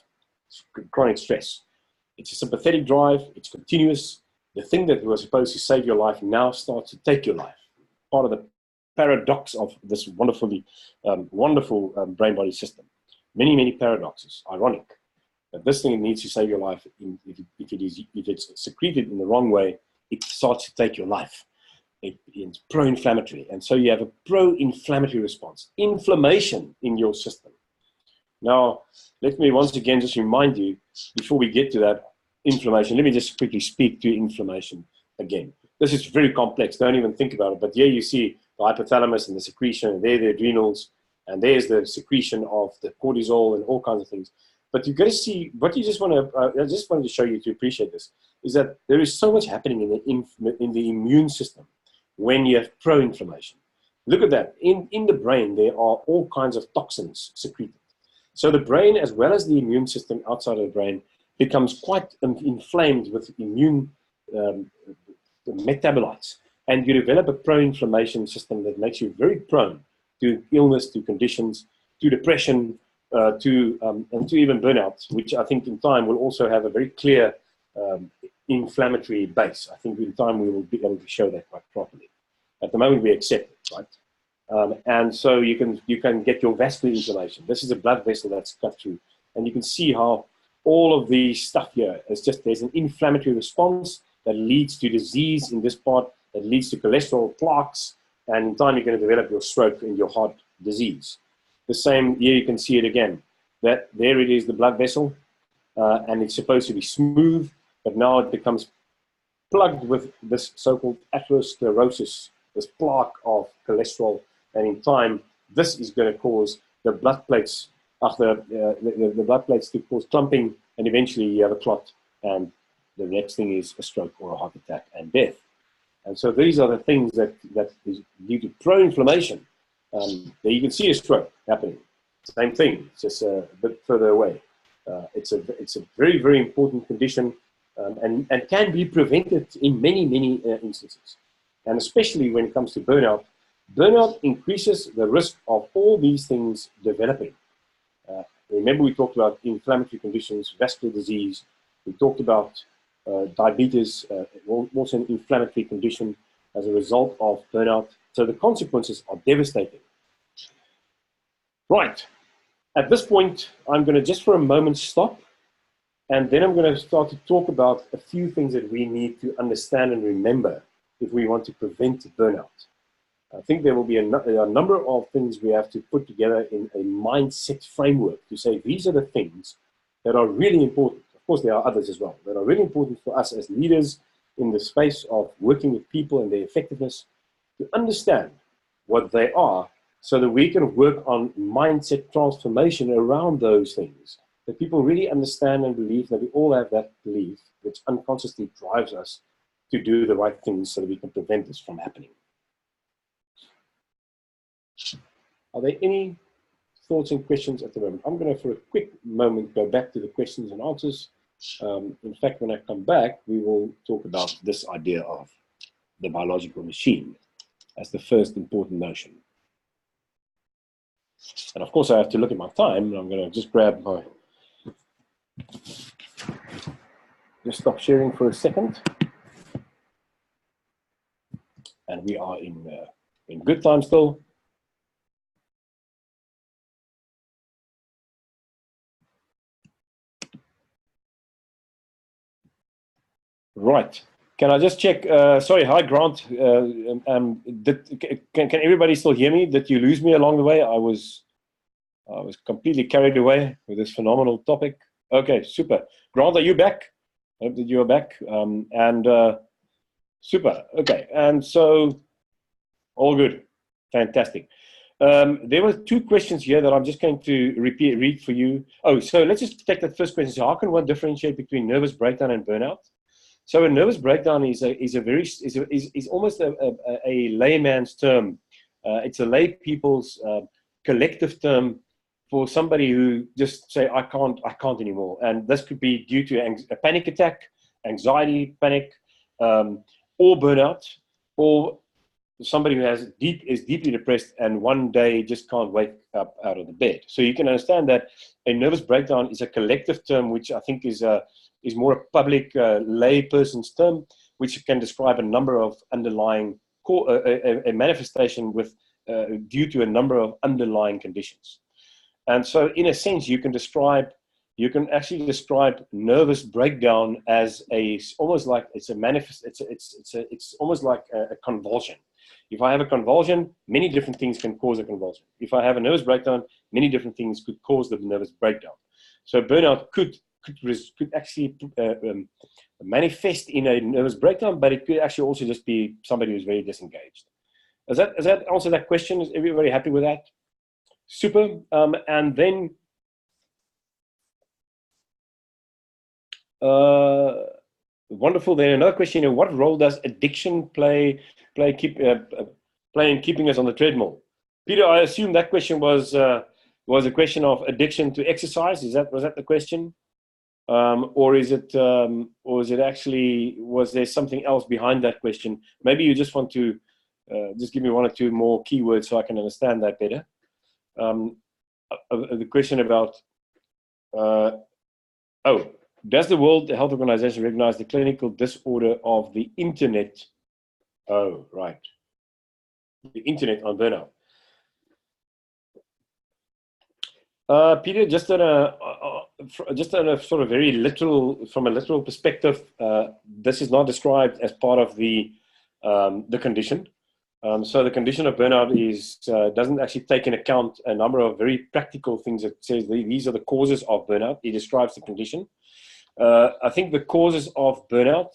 chronic stress. It's a sympathetic drive, it's continuous. The thing that was supposed to save your life now starts to take your life. Part of the paradox of this wonderful brain-body system. Many, many paradoxes, ironic. But this thing needs to save your life. If it's secreted in the wrong way, it starts to take your life. It's pro-inflammatory. And so you have a pro-inflammatory response. Inflammation in your system. Now, let me once again just remind you, before we get to that inflammation, let me just quickly speak to inflammation again. This is very complex. Don't even think about it. But here you see the hypothalamus and the secretion, and there the adrenals, and there's the secretion of the cortisol and all kinds of things. But you've got to see, what you just want to, I just wanted to show you to appreciate this, is that there is so much happening in the immune system when you have pro-inflammation. Look at that. In the brain, there are all kinds of toxins secreted. So the brain, as well as the immune system outside of the brain, becomes quite inflamed with immune metabolites. And you develop a pro-inflammation system that makes you very prone to illness, to conditions, to depression, and to even burnout, which I think in time will also have a very clear inflammatory base. I think in time we will be able to show that quite properly. At the moment we accept it, right? And so you can get your vascular inflammation. This is a blood vessel that's cut through. And you can see how all of the stuff here is just, there's an inflammatory response that leads to disease in this part, that leads to cholesterol plaques, and in time you're going to develop your stroke and your heart disease. The same, here you can see it again. That there it is, the blood vessel, and it's supposed to be smooth, but now it becomes plugged with this so-called atherosclerosis, this plaque of cholesterol, and in time, this is going to cause the blood plates, the blood plates to cause clumping, and eventually you have a clot, and the next thing is a stroke or a heart attack and death. And so these are the things that is due to pro-inflammation. There you can see a stroke happening. Same thing, it's just a bit further away. It's a very, very important condition, and can be prevented in many, many instances. And especially when it comes to burnout, Burnout increases the risk of all these things developing. Remember, we talked about inflammatory conditions, vascular disease. We talked about diabetes, also an inflammatory condition as a result of burnout. So the consequences are devastating. Right. At this point, I'm going to just for a moment stop, and then I'm going to start to talk about a few things that we need to understand and remember if we want to prevent burnout. I think there will be a number of things we have to put together in a mindset framework to say these are the things that are really important. Of course, there are others as well that are really important for us as leaders in the space of working with people and their effectiveness to understand what they are so that we can work on mindset transformation around those things, that people really understand and believe that we all have that belief which unconsciously drives us to do the right things so that we can prevent this from happening. Are there any thoughts and questions at the moment? I'm going to, for a quick moment, go back to the questions and answers. In fact, when I come back, we will talk about this idea of the biological machine as the first important notion. And of course, I have to look at my time, and I'm going to just grab my... Just stop sharing for a second. And we are in good time still. Right. Can I just check? Sorry, hi Grant. Can everybody still hear me? Did you lose me along the way? I was completely carried away with this phenomenal topic. Okay, super. Grant, are you back? I hope that you are back. Super. Okay, and so all good. Fantastic. There were two questions here that I'm just going to read for you. Oh, so let's just take that first question. So how can one differentiate between nervous breakdown and burnout? So a nervous breakdown is almost a layman's term. It's a lay people's collective term for somebody who just say, I can't anymore. And this could be due to a panic attack, anxiety, panic, or burnout, or somebody who is deeply depressed and one day just can't wake up out of the bed. So you can understand that a nervous breakdown is a collective term, which I think is more a public lay person's term, which can describe a number of underlying a manifestation with due to a number of underlying conditions. And so, in a sense, you can actually describe nervous breakdown as almost like it's almost like a convulsion. If I have a convulsion, many different things can cause a convulsion. If I have a nervous breakdown, many different things could cause the nervous breakdown. So burnout could actually manifest in a nervous breakdown, but it could actually also just be somebody who's very disengaged. Does that answer that question? Is everybody happy with that? Super. And then wonderful. Then another question: what role does addiction play in keeping us on the treadmill? Peter, I assume that question was a question of addiction to exercise. Was that the question? Or is it actually, was there something else behind that question? Maybe you just want to just give me one or two more keywords so I can understand that better. The question about, does the World Health Organization recognize the clinical disorder of the internet? Oh, right. The internet on burnout. Peter, just on a sort of very literal, from a literal perspective, this is not described as part of the condition. So the condition of burnout doesn't actually take into account a number of very practical things. It says these are the causes of burnout. It describes the condition. I think the causes of burnout,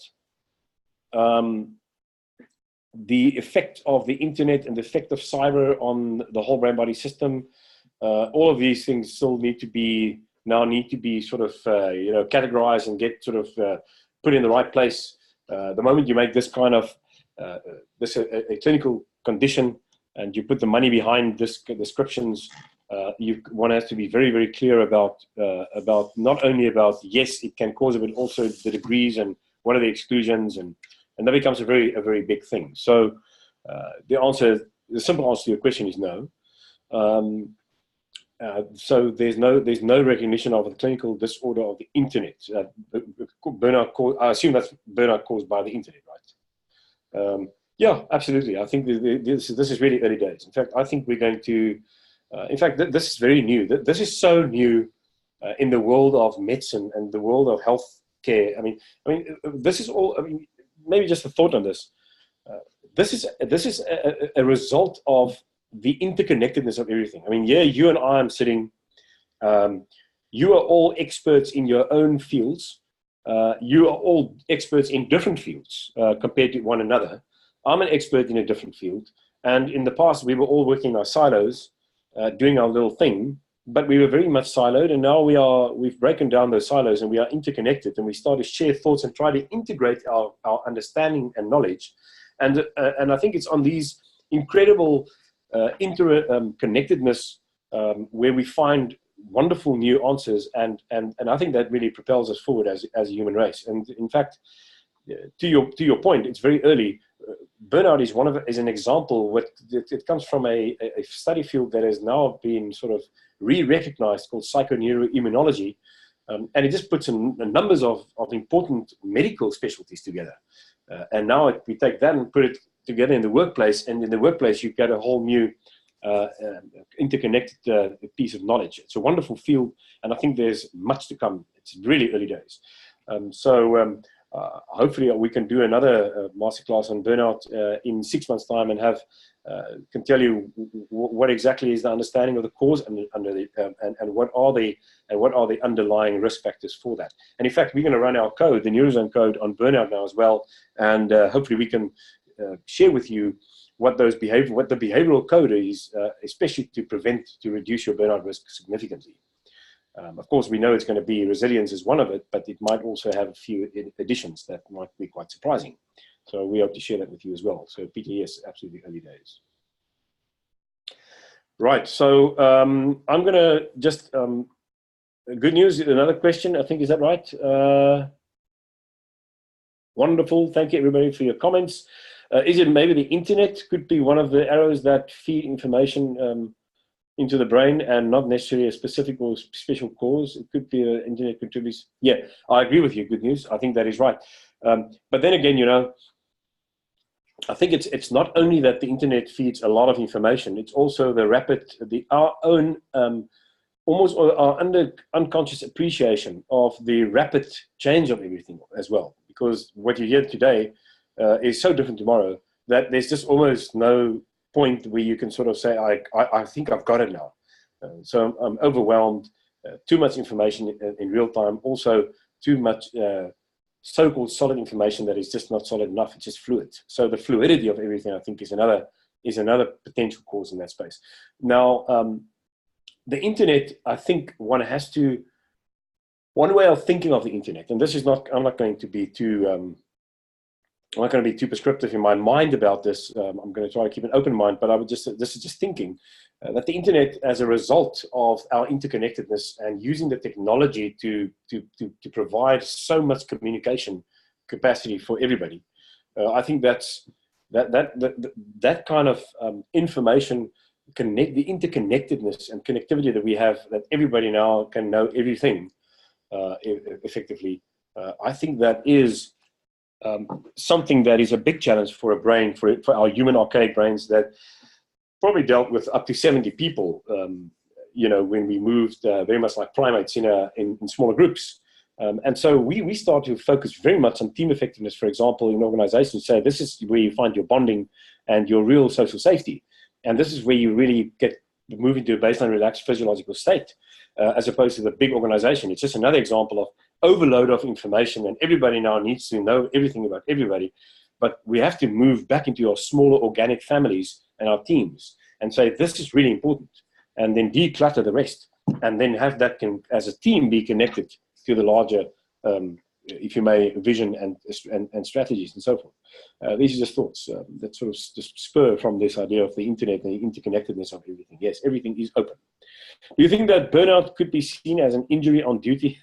the effect of the internet and the effect of cyber on the whole brain-body system, all of these things still need to be sort of categorized and get sort of put in the right place. The moment you make this kind of a clinical condition and you put the money behind this descriptions, one has to be very, very clear about not only about yes, it can cause it, but also the degrees and what are the exclusions, and that becomes a very big thing. So the answer the simple answer to your question is no. So there's no recognition of the clinical disorder of the internet. Burnout I assume that's burnout caused by the internet, right? Yeah, absolutely. I think this is really early days. In fact, I think we're going to. In fact, this is very new. This is so new in the world of medicine and the world of health care. I mean, this is all. I mean, maybe just a thought on this. This is a result of the interconnectedness of everything. I mean, yeah, you and I am sitting. You are all experts in your own fields. You are all experts in different fields compared to one another. I'm an expert in a different field. And in the past, we were all working in our silos, doing our little thing, but we were very much siloed. And now we've broken down those silos and we are interconnected, and we start to share thoughts and try to integrate our understanding and knowledge. And I think it's on these incredible interconnectedness where we find wonderful new answers, and I think that really propels us forward as a human race. And in fact, to your point, it's very early. Burnout is an example. It comes from a study field that has now been sort of re-recognized called psychoneuroimmunology, and it just puts numbers of important medical specialties together. And now we take that and put it together in the workplace, and in the workplace you get a whole new interconnected piece of knowledge. It's a wonderful field, and I think there's much to come. It's really early days. Hopefully we can do another masterclass on burnout in 6 months' time, and can tell you what exactly is the understanding of the cause and what are the underlying risk factors for that. And in fact, we're going to run our code, the Neurozone code, on burnout now as well, and hopefully we can share with you what the behavioral code is, especially to reduce your burnout risk significantly. Of course, we know it's going to be resilience is one of it, but it might also have a few additions that might be quite surprising. So we hope to share that with you as well. So Peter, yes, absolutely early days. Right, so I'm going to just, good news, another question, I think, is that right? Wonderful, thank you everybody for your comments. Is it maybe the internet could be one of the arrows that feed information into the brain and not necessarily a specific or special cause? It could be an internet contributes. Yeah, I agree with you, good news. I think that is right. But then again, you know, I think it's not only that the internet feeds a lot of information, it's also our own, almost our unconscious appreciation of the rapid change of everything as well. Because what you hear today is so different tomorrow that there's just almost no point where you can sort of say, I think I've got it now. So I'm overwhelmed, too much information in real time, also too much so-called solid information that is just not solid enough, it's just fluid. So the fluidity of everything, I think, is another potential cause in that space. Now, the internet, I think one way of thinking of the internet, and this is not, I'm not going to be too prescriptive in my mind about this. I'm going to try to keep an open mind, but this is just thinking that the internet, as a result of our interconnectedness and using the technology to provide so much communication capacity for everybody, I think that kind of information, the interconnectedness and connectivity that we have, that everybody now can know everything effectively. I think that is something that is a big challenge for a brain, for our human archaic brains that probably dealt with up to 70 people, you know, when we moved very much like primates in smaller groups. And so we start to focus very much on team effectiveness, for example, in organizations. Say this is where you find your bonding and your real social safety. And this is where you really move into a baseline relaxed physiological state, as opposed to the big organization. It's just another example of overload of information, and everybody now needs to know everything about everybody. But we have to move back into our smaller organic families and our teams and say, this is really important, and then declutter the rest, and then have that as a team be connected to the larger, if you may, vision and strategies and so forth. These are just thoughts that sort of just spur from this idea of the internet and the interconnectedness of everything. Yes, everything is open. Do you think that burnout could be seen as an injury on duty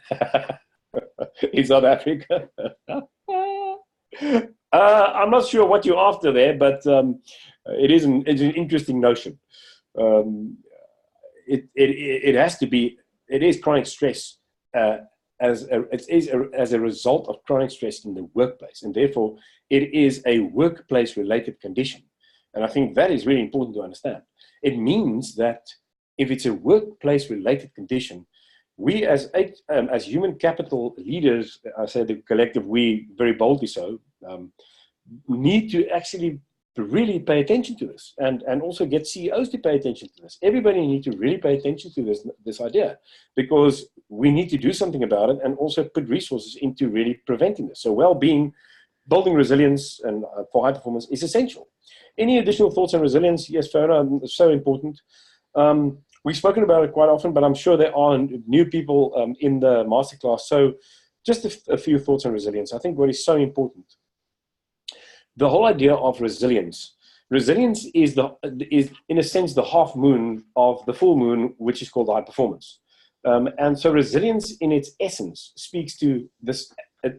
in South Africa? I'm not sure what you're after there, but it's an interesting notion. It has to be. It is chronic stress as a result of chronic stress in the workplace, and therefore it is a workplace-related condition. And I think that is really important to understand. It means that if it's a workplace-related condition, we as human capital leaders, I say the collective we very boldly so, need to actually really pay attention to this, and also get CEOs to pay attention to this. Everybody needs to really pay attention to this idea, because we need to do something about it and also put resources into really preventing this. So well-being, building resilience and for high performance is essential. Any additional thoughts on resilience? Yes, Fiona, it's so important. We've spoken about it quite often, but I'm sure there are new people in the masterclass. So just a few thoughts on resilience. I think what is so important, the whole idea of resilience. Resilience is in a sense the half moon of the full moon, which is called high performance. And so resilience in its essence speaks to this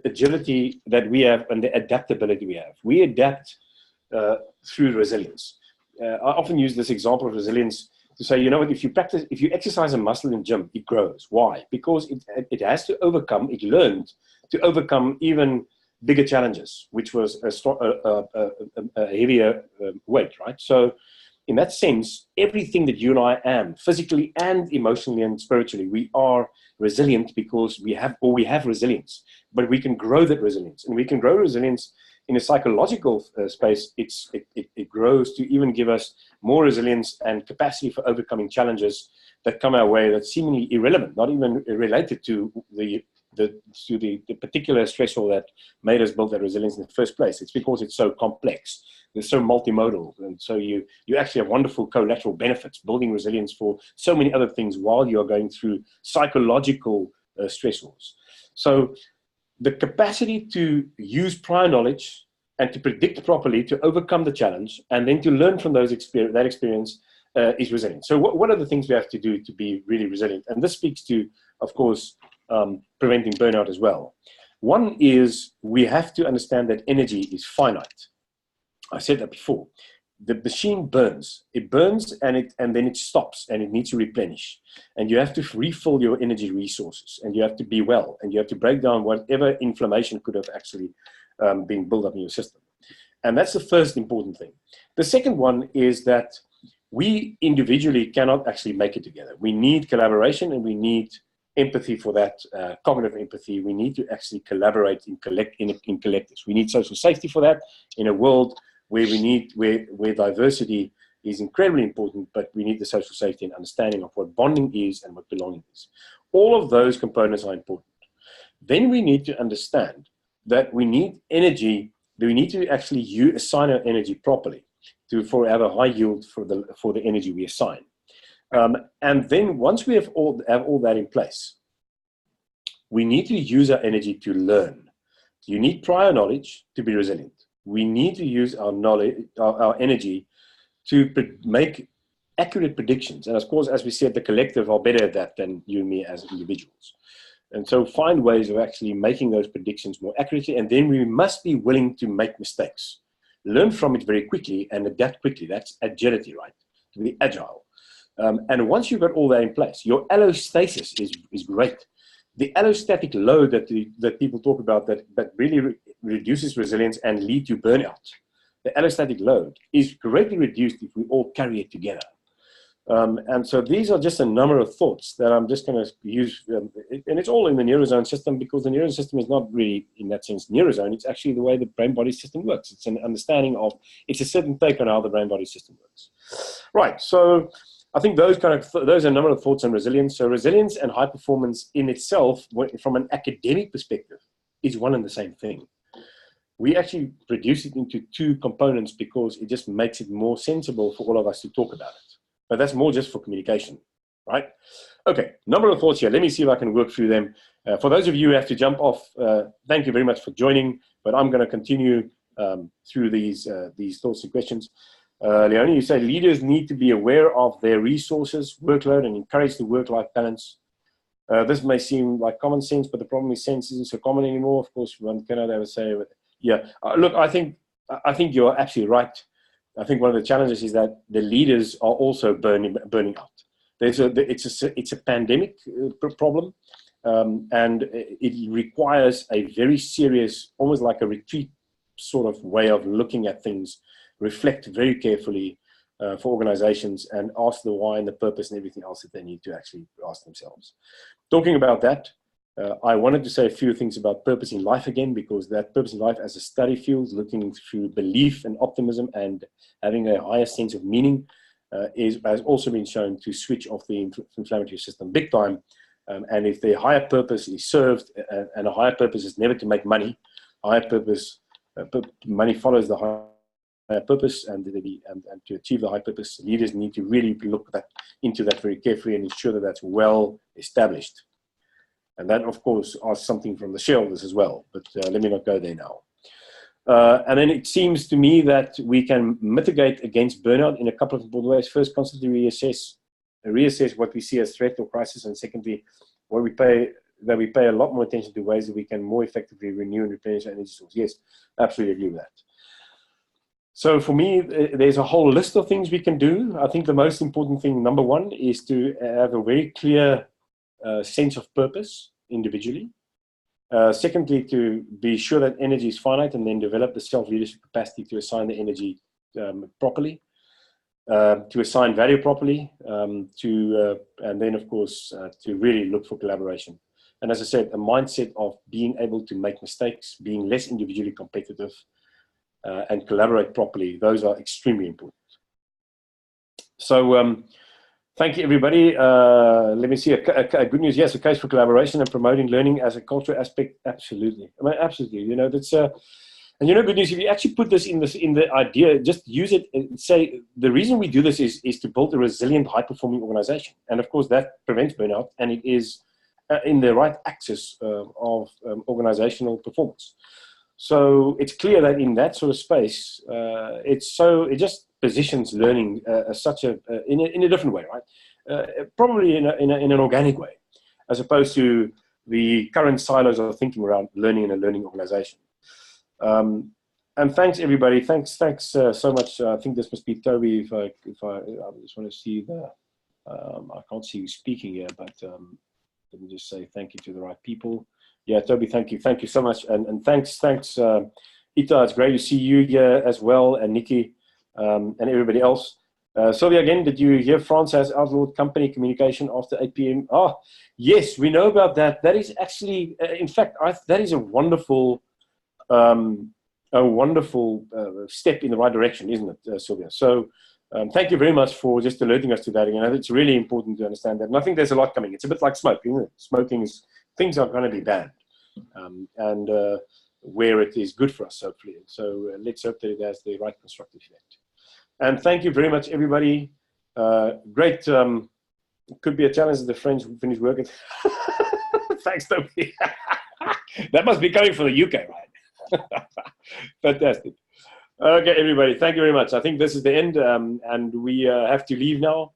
agility that we have and the adaptability we have. We adapt through resilience. I often use this example of resilience to say, you know what, if you exercise a muscle in the gym, it grows. Why? Because it has to overcome, it learned to overcome even bigger challenges, which was a heavier weight, right? So in that sense, everything that you and I am, physically and emotionally and spiritually, we are resilient because we have resilience, but we can grow that resilience. And we can grow resilience in a psychological space. It grows to even give us more resilience and capacity for overcoming challenges that come our way that's seemingly irrelevant, not even related to the particular stressor that made us build that resilience in the first place. It's because it's so complex, it's so multimodal, and so you actually have wonderful collateral benefits building resilience for so many other things while you are going through psychological stressors. So the capacity to use prior knowledge and to predict properly, to overcome the challenge, and then to learn from that experience is resilient. So what are the things we have to do to be really resilient? And this speaks to, of course, preventing burnout as well. One is we have to understand that energy is finite. I said that before. The machine burns. It burns and then it stops and it needs to replenish. And you have to refill your energy resources, and you have to be well, and you have to break down whatever inflammation could have actually been built up in your system. And that's the first important thing. The second one is that we individually cannot actually make it together. We need collaboration, and we need empathy for that, cognitive empathy. We need to actually collaborate in collectives. We need social safety for that in a world where where diversity is incredibly important, but we need the social safety and understanding of what bonding is and what belonging is. All of those components are important. Then we need to understand that we need energy, that we need to actually assign our energy properly to have a high yield for the energy we assign. And then once we have all that in place, we need to use our energy to learn. You need prior knowledge to be resilient. We need to use our knowledge, our energy, to make accurate predictions. And of course, as we said, the collective are better at that than you and me as individuals. And so find ways of actually making those predictions more accurately. And then we must be willing to make mistakes. Learn from it very quickly and adapt quickly. That's agility, right? To be agile. And once you've got all that in place, your allostasis is great. The allostatic load that people talk about that really reduces resilience and lead to burnout, the allostatic load is greatly reduced if we all carry it together. And so these are just a number of thoughts that I'm just going to use. And it's all in the Neurozone system, because the Neurozone system is not really, in that sense, Neurozone. It's actually the way the brain-body system works. It's an understanding of, it's a certain take on how the brain-body system works. Right, so I think those are a number of thoughts on resilience. So resilience and high performance in itself, from an academic perspective, is one and the same thing. We actually reduce it into two components because it just makes it more sensible for all of us to talk about it. But that's more just for communication, right? Okay, number of thoughts here. Let me see if I can work through them. For those of you who have to jump off, thank you very much for joining, but I'm going to continue through these thoughts and questions. Leonie, you say leaders need to be aware of their resources, workload, and encourage the work-life balance. This may seem like common sense, but the problem is sense isn't so common anymore. Of course, one cannot ever say, yeah. Look, I think you're absolutely right. I think one of the challenges is that the leaders are also burning out. It's a pandemic problem, and it requires a very serious, almost like a retreat sort of way of looking at things, reflect very carefully for organizations, and ask the why and the purpose and everything else that they need to actually ask themselves. Talking about that, I wanted to say a few things about purpose in life again, because that purpose in life as a study field, looking through belief and optimism and having a higher sense of meaning, has also been shown to switch off the inflammatory system big time. And if the higher purpose is served, and a higher purpose is never to make money, higher purpose, money follows the higher purpose, and to achieve the high purpose, leaders need to really look into that very carefully and ensure that that's well established. And that, of course, asks something from the shareholders as well, but let me not go there now. And then it seems to me that we can mitigate against burnout in a couple of important ways. First, constantly reassess what we see as threat or crisis, and secondly, we pay a lot more attention to ways that we can more effectively renew and replenish our energy source. Yes, absolutely agree with that. So for me, there's a whole list of things we can do. I think the most important thing, number one, is to have a very clear sense of purpose individually. Secondly, to be sure that energy is finite, and then develop the self-leadership capacity to assign the energy properly, to assign value properly, and then, of course, to really look for collaboration. And as I said, a mindset of being able to make mistakes, being less individually competitive, and collaborate properly. Those are extremely important. So thank you, everybody. Let me see. A good news, yes, a case for collaboration and promoting learning as a cultural aspect. Absolutely. I mean, absolutely. You know, that's and you know, good news. If you actually put this in the idea, just use it and say the reason we do this is to build a resilient, high-performing organization, and of course that prevents burnout, and it is in the right axis of organizational performance. So it's clear that in that sort of space, it just positions learning as such in a different way, right? Probably in an organic way, as opposed to the current silos of thinking around learning in a learning organization. And thanks everybody. Thanks so much. I think this must be Toby. If I just want to see I can't see you speaking here, but let me just say thank you to the right people. Yeah, Toby, thank you so much, and thanks, Ita. It's great to see you here as well, and Nikki, and everybody else. Sylvia, again, did you hear France has outlawed company communication after 8 p.m.? Oh, yes, we know about that. That is actually, in fact, that is a wonderful step in the right direction, isn't it, Sylvia? So thank you very much for just alerting us to that. You know, it's really important to understand that. And I think there's a lot coming. It's a bit like smoking, isn't it? Smoking is, things are going to be banned, and where it is good for us, hopefully. So let's hope that it has the right constructive effect. And thank you very much, everybody. Great. Could be a challenge that the French finish working. Thanks, Toby. That must be coming from the UK, right? Fantastic. Okay, everybody. Thank you very much. I think this is the end, and we have to leave now.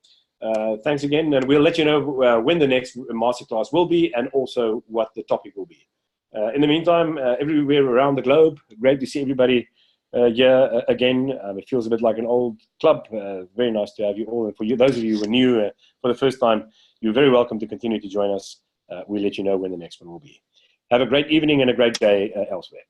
Thanks again, and we'll let you know when the next masterclass will be, and also what the topic will be. In the meantime, everywhere around the globe, great to see everybody here again. It feels a bit like an old club. Very nice to have you all. And for you, those of you who are new for the first time, you're very welcome to continue to join us. We'll let you know when the next one will be. Have a great evening and a great day elsewhere.